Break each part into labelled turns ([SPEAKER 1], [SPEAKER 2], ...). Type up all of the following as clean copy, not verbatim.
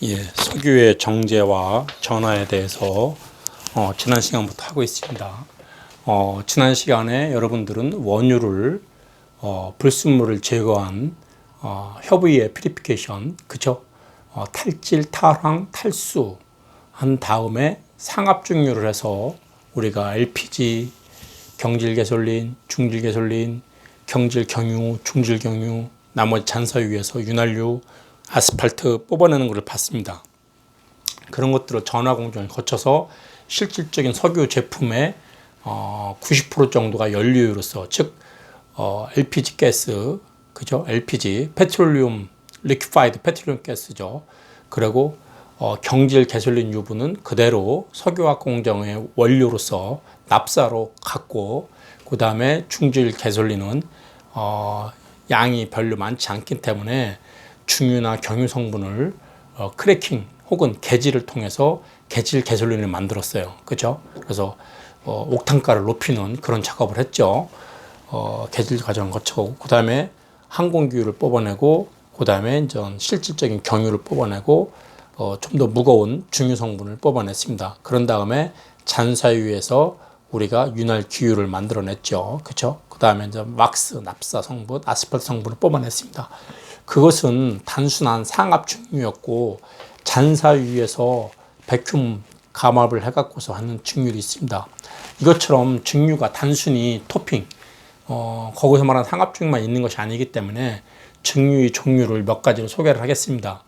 [SPEAKER 1] 예, 석유의 정제와 전하에 대해서 지난 시간부터 하고 있습니다. 지난 시간에 여러분들은 원유를 불순물을 제거한 협의의 피리피케이션, 그죠? 탈질, 탈황, 탈수 한 다음에 상압증유를 해서 우리가 LPG, 경질가솔린, 중질가솔린, 경질경유, 중질경유, 나머지 잔사유에서 윤활유, 아스팔트 뽑아내는 것을 봤습니다. 그런 것들을 전화 공정을 거쳐서 실질적인 석유 제품의 90% 정도가 연료로서, 즉 LPG 가스, 그죠? LPG, 페트롤리움 리퀴파이드 페트롤리움 가스죠. 그리고 경질 가솔린 유분은 그대로 석유화학 공정의 원료로서 납사로 갖고, 그 다음에 중질 가솔린은 양이 별로 많지 않기 때문에 중유나 경유 성분을 크래킹 혹은 개질을 통해서 개질 가솔린을 만들었어요. 그죠? 그래서 옥탄가를 높이는 그런 작업을 했죠. 개질 과정을 거쳐고, 그 다음에 항공기유를 뽑아내고, 그 다음에 실질적인 경유를 뽑아내고, 좀 더 무거운 중유 성분을 뽑아냈습니다. 그런 다음에 잔사유에서 우리가 윤활 기유를 만들어냈죠. 그죠? 그 다음에 왁스, 납사 성분, 아스팔트 성분을 뽑아냈습니다. 그것은 단순한 상압증유였고, 잔사유에서 백큐ම් 감압을 해갖고서 하는 증유도 있습니다. 이것처럼 증유가 단순히 토핑, 거기서 말하는 상압증유만 있는 것이 아니기 때문에 증유의 종류를 몇 가지로 소개를 하겠습니다.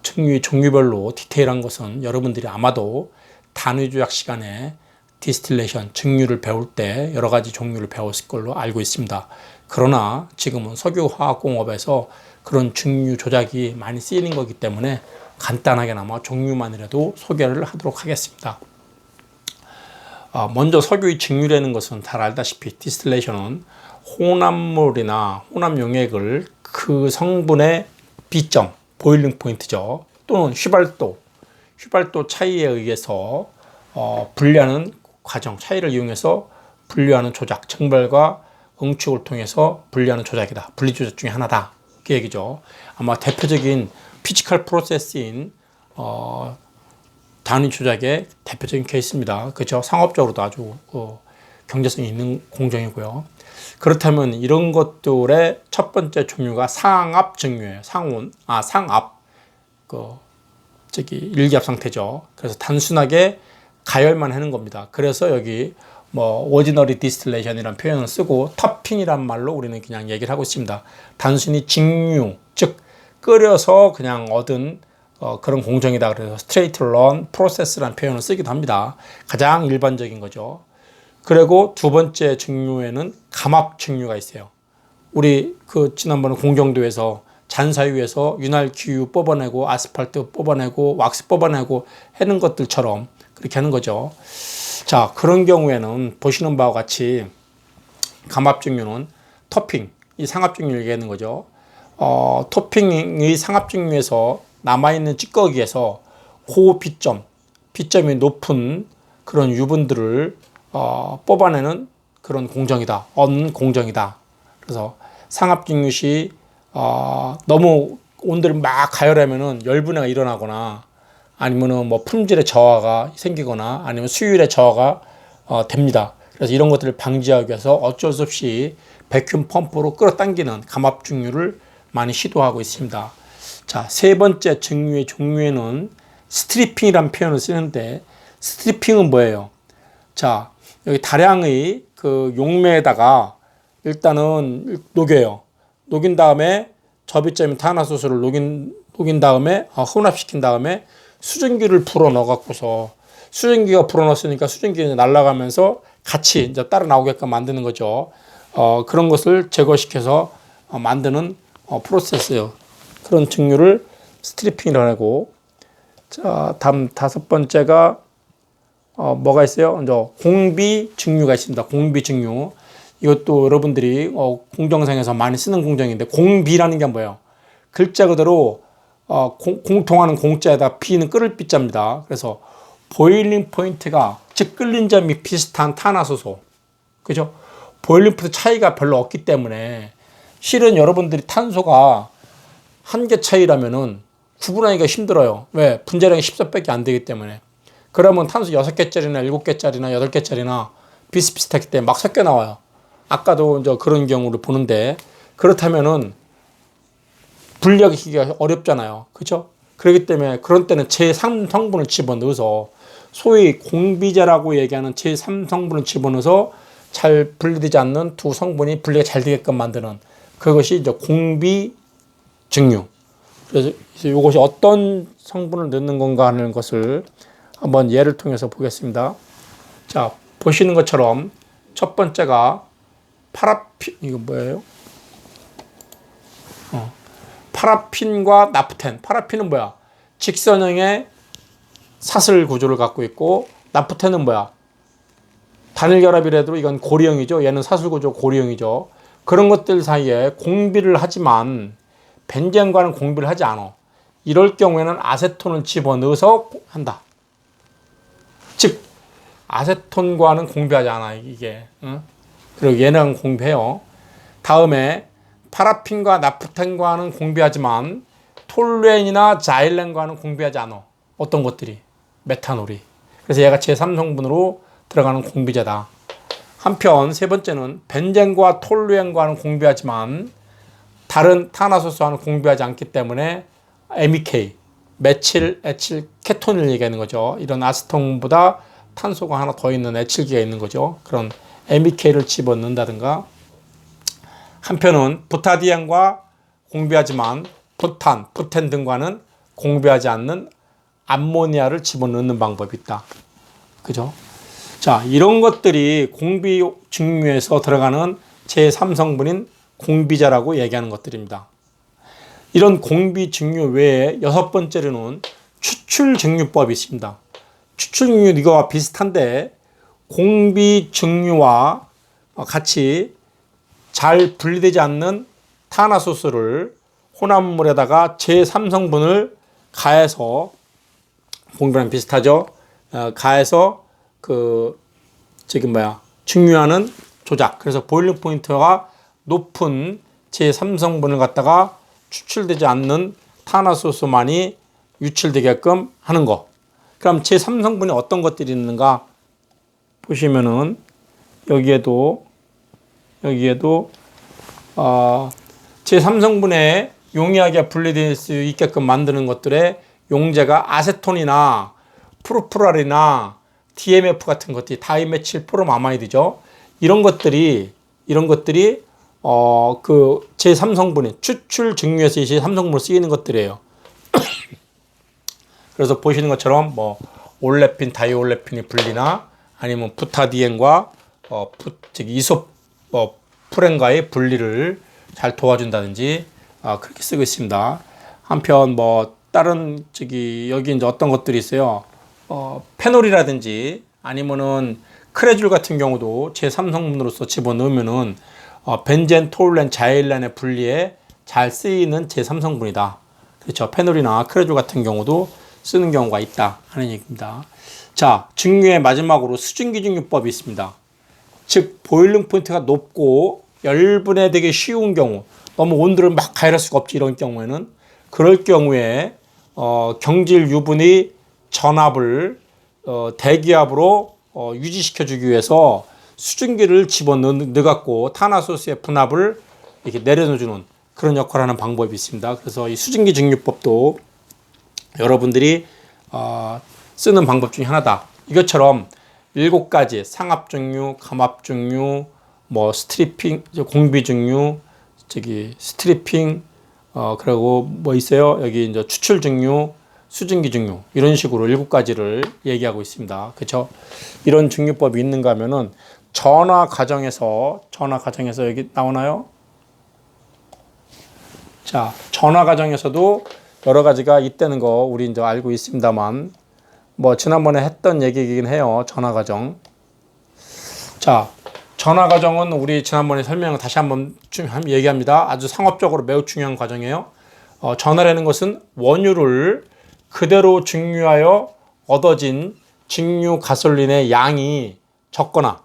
[SPEAKER 1] 증유의 종류별로 디테일한 것은 여러분들이 아마도 단위조약 시간에 디스틸레이션, 증유를 배울 때 여러 가지 종류를 배웠을 걸로 알고 있습니다. 그러나 지금은 석유화학공업에서 그런 증유 조작이 많이 쓰이는 거기 때문에 간단하게나마 종류만이라도 소개를 하도록 하겠습니다. 먼저 석유의 증유라는 것은 잘 알다시피 디스틸레이션은 혼합물이나 혼합 용액을 그 성분의 B점, 보일링 포인트죠. 또는 휘발도 차이에 의해서 분리하는 과정, 차이를 이용해서 분리하는 조작, 증발과 응축을 통해서 분리하는 조작이다. 분리 조작 중에 하나다. 그 얘기죠. 아마 대표적인 피지컬 프로세스인 단위 조작의 대표적인 케이스입니다. 그렇죠? 상업적으로도 아주 경제성이 있는 공정이고요. 그렇다면 이런 것들의 첫 번째 종류가 상압 증유예요. 상압 일기압 상태죠. 그래서 단순하게 가열만 하는 겁니다. 그래서 여기 오지너리 디스틸레이션이라는 표현을 쓰고 터핑이란 말로 우리는 그냥 얘기를 하고 있습니다. 단순히 증유, 즉 끓여서 그냥 얻은 그런 공정이다. 그래서 스트레이트 런 프로세스라는 표현을 쓰기도 합니다. 가장 일반적인 거죠. 그리고 두 번째 증유에는 감압 증유가 있어요. 우리 지난번에 공정도에서 잔사유에서 윤활 기유 뽑아내고 아스팔트 뽑아내고 왁스 뽑아내고 하는 것들처럼 그렇게 하는 거죠. 자, 그런 경우에는 보시는 바와 같이 감압 증유는 토핑, 이 상압 증유를 얘기하는 거죠. 토핑의 상압 증유에서 남아있는 찌꺼기에서 B점이 높은 그런 유분들을 뽑아내는 그런 공정이다. 얻는 공정이다. 그래서 상압 증유 시 너무 온도를 막 가열하면은 열분해가 일어나거나 아니면은 품질의 저하가 생기거나 아니면 수율의 저하가 됩니다. 그래서 이런 것들을 방지하기 위해서 어쩔 수 없이 백큐ම් 펌프로 끌어당기는 감압 증유를 많이 시도하고 있습니다. 자, 세 번째 증유의 종류에는 스트리핑이라는 표현을 쓰는데, 스트리핑은 뭐예요? 자, 여기 다량의 용매에다가 일단은 녹여요. 녹인 다음에 접이점인 탄화수소를 녹인 다음에 혼합시킨 다음에 수증기를 불어 넣어 갖고서, 수증기가 불어 넣었으니까 수증기가 날아가면서 같이 이제 따라 나오게끔 만드는 거죠. 그런 것을 제거시켜서 만드는 프로세스예요. 그런 증유를 스트리핑이라고 하고, 자, 다음 다섯 번째가 뭐가 있어요? 공비 증유가 있습니다. 공비 증유. 이것도 여러분들이 공정상에서 많이 쓰는 공정인데, 공비라는 게 뭐예요? 글자 그대로 공통하는 공자에다 비는 끓을 비자입니다. 그래서 보일링 포인트가, 즉 끓는 점이 비슷한 탄화수소, 그죠? 보일링 포인트 차이가 별로 없기 때문에 실은 여러분들이 탄소가 한 개 차이라면은 구분하기가 힘들어요. 왜? 분자량이 10섭밖에 안 되기 때문에. 그러면 탄소 6개짜리나 7개짜리나 8개짜리나 비슷비슷하기 때문에 막 섞여 나와요. 아까도 이제 그런 경우를 보는데, 그렇다면은 분리하기가 어렵잖아요. 그렇죠? 그렇기 때문에 그런 때는 제3성분을 집어넣어서, 소위 공비자라고 얘기하는 제3성분을 집어넣어서 잘 분리되지 않는 두 성분이 분리가 잘 되게끔 만드는, 그것이 이제 공비증류. 그래서 이것이 어떤 성분을 넣는 건가 하는 것을 한번 예를 통해서 보겠습니다. 자, 보시는 것처럼 첫 번째가 파라핀, 이거 뭐예요? 파라핀과 나프텐. 파라핀은 뭐야? 직선형의 사슬 구조를 갖고 있고, 나프텐은 뭐야? 단일 결합이라도 이건 고리형이죠. 얘는 사슬 구조 고리형이죠. 그런 것들 사이에 공비를 하지만 벤젠과는 공비를 하지 않아. 이럴 경우에는 아세톤을 집어넣어서 한다. 즉 아세톤과는 공비하지 않아, 이게. 응? 그리고 얘는 공비해요. 다음에 파라핀과 나프텐과는 공비하지만 톨루엔이나 자일렌과는 공비하지 않아. 어떤 것들이? 메탄올이. 그래서 얘가 제3성분으로 들어가는 공비자다. 한편 세 번째는 벤젠과 톨루엔과는 공비하지만 다른 탄화소수와는 공비하지 않기 때문에 MEK, 메칠 에칠 케톤을 얘기하는 거죠. 이런 아세톤보다 탄소가 하나 더 있는 에칠기가 있는 거죠. 그런 MEK를 집어넣는다든가. 한편은 부타디엔과 공비하지만 부탄, 부텐 등과는 공비하지 않는 암모니아를 집어넣는 방법이 있다. 그죠? 자, 이런 것들이 공비 증류에서 들어가는 제3성분인 공비자라고 얘기하는 것들입니다. 이런 공비 증류 외에 여섯 번째로는 추출 증류법이 있습니다. 추출 증류 이거와 비슷한데 공비 증류와 같이 잘 분리되지 않는 탄화소수를 혼합물에다가 제3성분을 가해서, 공비랑 비슷하죠. 가해서 증류하는 조작. 그래서 보일링 포인트가 높은 제3성분을 갖다가 추출되지 않는 탄화소수만이 유출되게끔 하는 거. 그럼 제3성분이 어떤 것들이 있는가 보시면은 여기에도 제3성분에 용이하게 분리될 수 있게끔 만드는 것들의 용제가 아세톤이나 프로프랄이나 DMF 같은 것들이 다이메칠 포름아마이드죠. 이런 것들이 그 제3성분이 추출 증류에서 제3성분으로 쓰이는 것들이에요. 그래서 보시는 것처럼 뭐 올레핀, 다이올레핀이 분리나 아니면 부타디엔과 이소프렌과의 분리를 잘 도와준다든지 그렇게 쓰고 있습니다. 한편 뭐 다른 여기 이제 어떤 것들이 있어요. 페놀이라든지 아니면은 크레줄 같은 경우도 제3성분으로서 집어넣으면은 벤젠, 톨렌, 자일렌의 분리에 잘 쓰이는 제3성분이다. 그렇죠. 페놀이나 크레줄 같은 경우도 쓰는 경우가 있다 하는 얘기입니다. 자, 증류의 마지막으로 수증기 증류법이 있습니다. 즉 보일링 포인트가 높고 열분해되기 쉬운 경우, 너무 온도를 막 가열할 수가 없지 이런 경우에는, 그럴 경우에 경질 유분의 전압을 대기압으로 유지시켜 주기 위해서 수증기를 집어넣어갖고 탄화소수의 분압을 이렇게 내려주는 그런 역할을 하는 방법이 있습니다. 그래서 이 수증기 증류법도 여러분들이 쓰는 방법 중에 하나다. 이것처럼 7가지 상압증류, 감압증류, 뭐 스트리핑, 공비증류, 스트리핑, 그리고 뭐 있어요? 여기 이제 추출증류, 수증기증류, 이런 식으로 7가지를 얘기하고 있습니다. 그렇죠? 이런 증류법이 있는가 하면은 전화 과정에서 여기 나오나요? 자, 전화 과정에서도 여러 가지가 있다는 거 우리 이제 알고 있습니다만, 뭐 지난번에 했던 얘기이긴 해요. 전화 과정. 자, 전화 과정은 우리 지난번에 설명을 다시 한번 얘기합니다. 아주 상업적으로 매우 중요한 과정이에요. 전화라는 것은 원유를 그대로 증류하여 얻어진 증류 가솔린의 양이 적거나,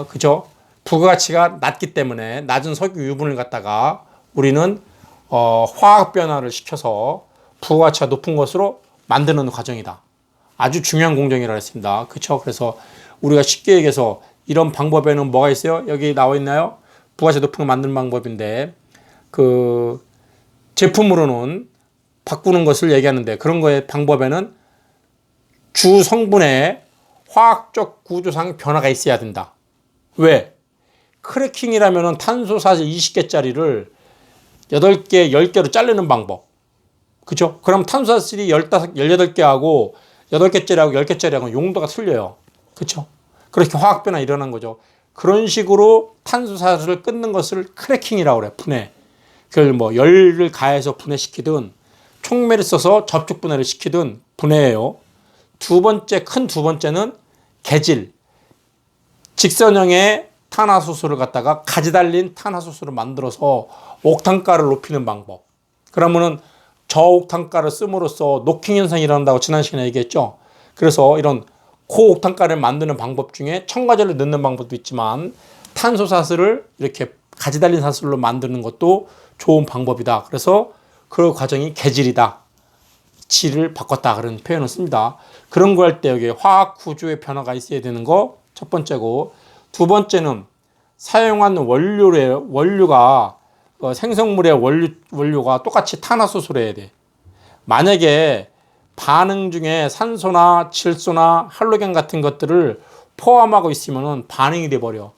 [SPEAKER 1] 그죠? 부가가치가 낮기 때문에 낮은 석유 유분을 갖다가 우리는 화학 변화를 시켜서 부가가치가 높은 것으로 만드는 과정이다. 아주 중요한 공정이라고 했습니다. 그렇죠? 그래서 우리가 쉽게 얘기해서 이런 방법에는 뭐가 있어요? 여기 나와 있나요? 부가가치 높은 거 만드는 방법인데 그 제품으로는 바꾸는 것을 얘기하는데 그런 거의 방법에는 주 성분의 화학적 구조상 변화가 있어야 된다. 왜? 크래킹이라면 탄소사슬 20개짜리를 8개, 10개로 자르는 방법. 그죠? 그럼 탄소사슬이 18개하고 8개짜리하고 10개짜리하고 용도가 틀려요. 그쵸? 그렇게 화학 변화 일어난 거죠. 그런 식으로 탄소사슬을 끊는 것을 크래킹이라고 그래요. 분해. 그걸 뭐 열을 가해서 분해시키든 촉매를 써서 접촉 분해를 시키든 분해예요. 큰 두 번째는 개질. 직선형의 탄화수소를 갖다가 가지 달린 탄화수소를 만들어서 옥탄가를 높이는 방법. 그러면은 저옥탄가를 씀으로써 노킹 현상이 일어난다고 지난 시간에 얘기했죠. 그래서 이런 고옥탄가를 만드는 방법 중에 첨가제를 넣는 방법도 있지만 탄소사슬을 이렇게 가지 달린 사슬로 만드는 것도 좋은 방법이다. 그래서 그 과정이 개질이다. 질을 바꿨다. 그런 표현을 씁니다. 그런 거 할 때 여기 화학 구조의 변화가 있어야 되는 거 첫 번째고, 두 번째는 사용한 원료가 생성물의 원료가 똑같이 탄화수소래야 돼. 만약에 반응 중에 산소나 질소나 할로겐 같은 것들을 포함하고 있으면 반응이 돼 버려.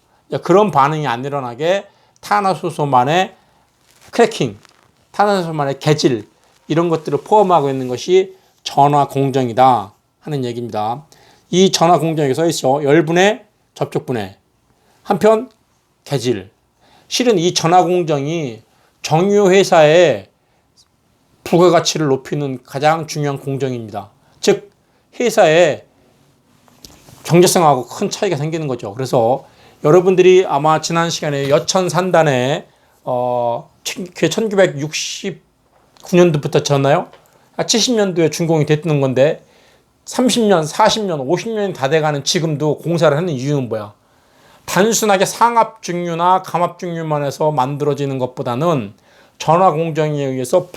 [SPEAKER 1] 그런 반응이 안 일어나게 탄화수소만의 크래킹, 탄화수소만의 개질 이런 것들을 포함하고 있는 것이 전화 공정이다 하는 얘기입니다. 이 전화 공정에 써 있어 열분해, 접촉분해. 한편 개질. 실은 이 전화 공정이 정유회사의 부가가치를 높이는 가장 중요한 공정입니다. 즉 회사의 경제성하고 큰 차이가 생기는 거죠. 그래서 여러분들이 아마 지난 시간에 여천산단에 1969년도부터 쳤나요? 70년도에 준공이 됐던 건데 30년, 40년, 50년이 다 돼가는 지금도 공사를 하는 이유는 뭐야? 단순하게 상압중류나 감압중류만 해서 만들어지는 것보다는 전화공정에 의해서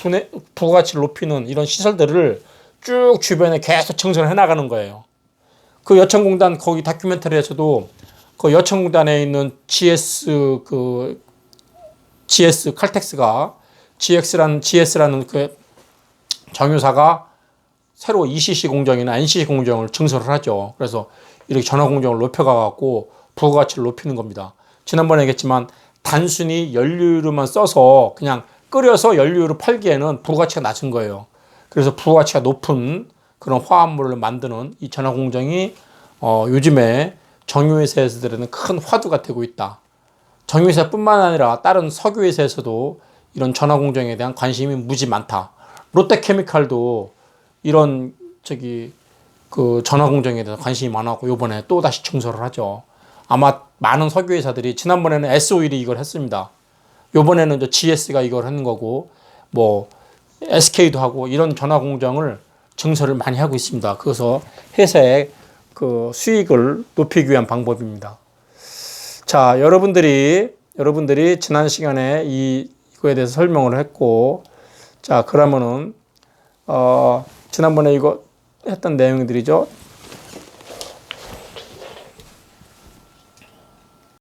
[SPEAKER 1] 부가가치를 높이는 이런 시설들을 쭉 주변에 계속 청소를 해나가는 거예요. 그 여천공단 거기 다큐멘터리에서도 그 여천공단에 있는 GS 칼텍스가 GS라는 그 정유사가 새로 ECC 공정이나 NCC 공정을 증설을 하죠. 그래서 이렇게 전화 공정을 높여가갖고 부가가치를 높이는 겁니다. 지난번에 얘기했지만 단순히 연료로만 써서 그냥 끓여서 연료를 팔기에는 부가가치가 낮은 거예요. 그래서 부가가치가 높은 그런 화합물을 만드는 이 전화 공정이 요즘에 정유회사에서는 큰 화두가 되고 있다. 정유회사뿐만 아니라 다른 석유회사에서도 이런 전화 공정에 대한 관심이 무지 많다. 롯데케미칼도 이런 그 전화 공정에 대해서 관심이 많았고 요번에 또 다시 증설을 하죠. 아마 많은 석유 회사들이 지난번에는 S-오일이 이걸 했습니다. 요번에는 이제 GS가 이걸 하는 거고 뭐 SK도 하고 이런 전화 공정을 증설을 많이 하고 있습니다. 그래서 회사의 그 수익을 높이기 위한 방법입니다. 자, 여러분들이 지난 시간에 이거에 대해서 설명을 했고, 자, 그러면은 지난번에 이거 했던 내용들이죠.